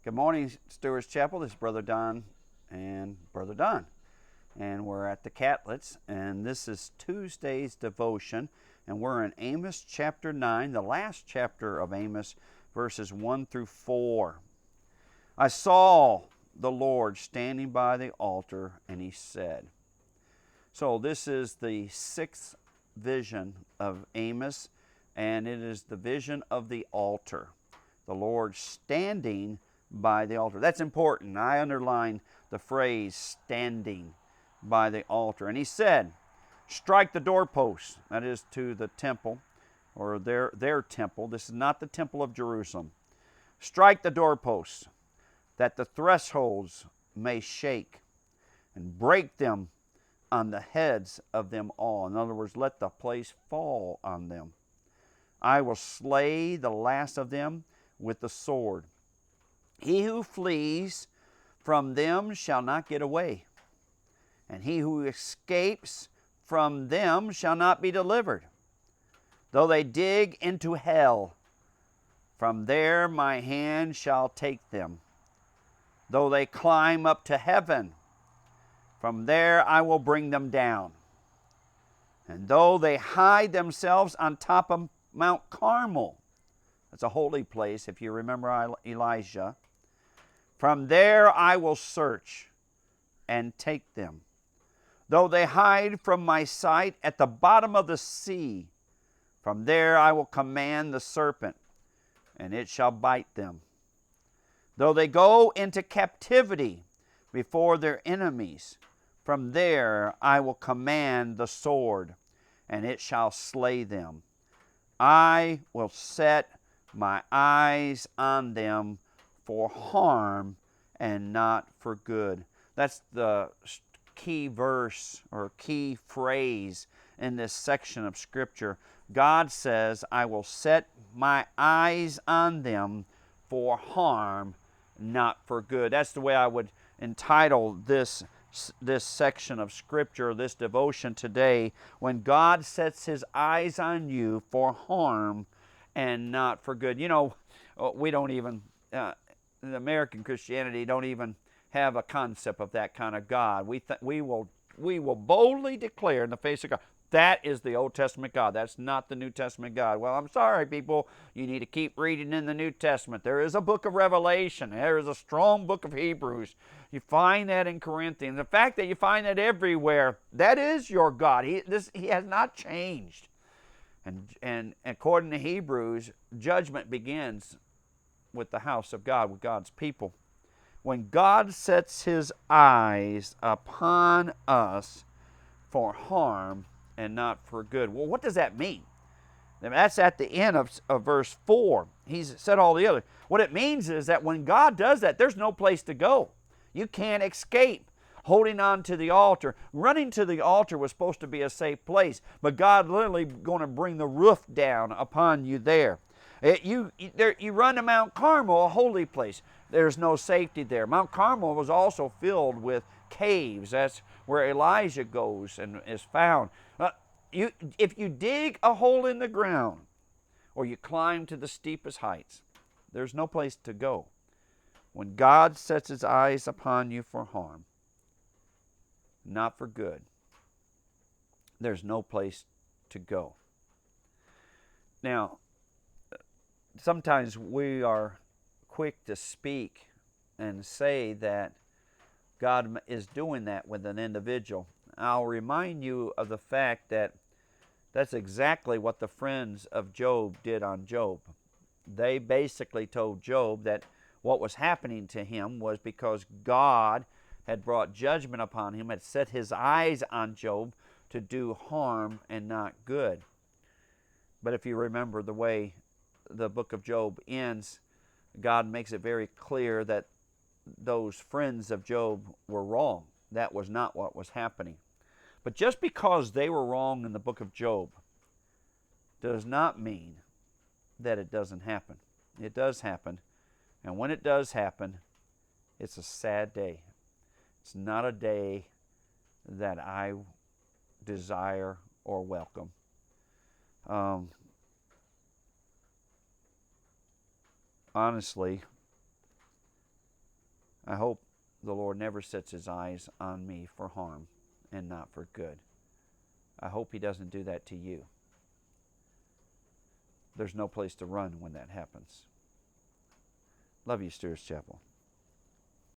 Good morning, Stewart's Chapel. This is Brother Don and Brother Don. And we're at the Catlets, and this is Tuesday's devotion. And we're in Amos chapter 9, the last chapter of Amos, verses 1 through 4. I saw the Lord standing by the altar, and he said. So this is the sixth vision of Amos, and it is the vision of the altar. The Lord standing by the altar. That's important. I underline the phrase standing by the altar. And he said, strike the doorposts, that is to the temple, or their temple. This is not the temple of Jerusalem. Strike the doorposts, that the thresholds may shake, and break them on the heads of them all. In other words, let the place fall on them. I will slay the last of them with the sword. He who flees from them shall not get away, and he who escapes from them shall not be delivered. Though they dig into hell, from there my hand shall take them. Though they climb up to heaven, from there I will bring them down. And though they hide themselves on top of Mount Carmel, that's a holy place if you remember Elijah, from there I will search and take them. Though they hide from my sight at the bottom of the sea, from there I will command the serpent, and it shall bite them. Though they go into captivity before their enemies, from there I will command the sword, and it shall slay them. I will set my eyes on them for harm and not for good. That's the key verse or key phrase in this section of Scripture. God says, I will set my eyes on them for harm, not for good. That's the way I would entitle this section of Scripture, this devotion today. When God sets his eyes on you for harm and not for good. You know, we don't even... in American Christianity don't even have a concept of that kind of God. We will boldly declare in the face of God, that is the Old Testament God. That's not the New Testament God. Well, I'm sorry, people. You need to keep reading in the New Testament. There is a book of Revelation. There is a strong book of Hebrews. You find that in Corinthians. The fact that you find that everywhere, that is your God. He has not changed. And according to Hebrews, judgment begins with the house of God, with God's people. When God sets his eyes upon us for harm and not for good. Well, what does that mean? That's at the end of verse 4. He's said all the other. What it means is that when God does that, there's no place to go. You can't escape holding on to the altar. Running to the altar was supposed to be a safe place, but God literally going to bring the roof down upon you there. You run to Mount Carmel, a holy place. There's no safety there. Mount Carmel was also filled with caves. That's where Elijah goes and is found. If you dig a hole in the ground or you climb to the steepest heights, there's no place to go. When God sets his eyes upon you for harm, not for good, there's no place to go. Now, sometimes we are quick to speak and say that God is doing that with an individual. I'll remind you of the fact that that's exactly what the friends of Job did on Job. They basically told Job that what was happening to him was because God had brought judgment upon him, had set his eyes on Job to do harm and not good. But if you remember the way the book of Job ends, God makes it very clear that those friends of Job were wrong. That was not what was happening. But just because they were wrong in the book of Job does not mean that it doesn't happen. It does happen. And when it does happen, it's a sad day. It's not a day that I desire or welcome. Honestly, I hope the Lord never sets his eyes on me for harm and not for good. I hope he doesn't do that to you. There's no place to run when that happens. Love you, Stewart's Chapel.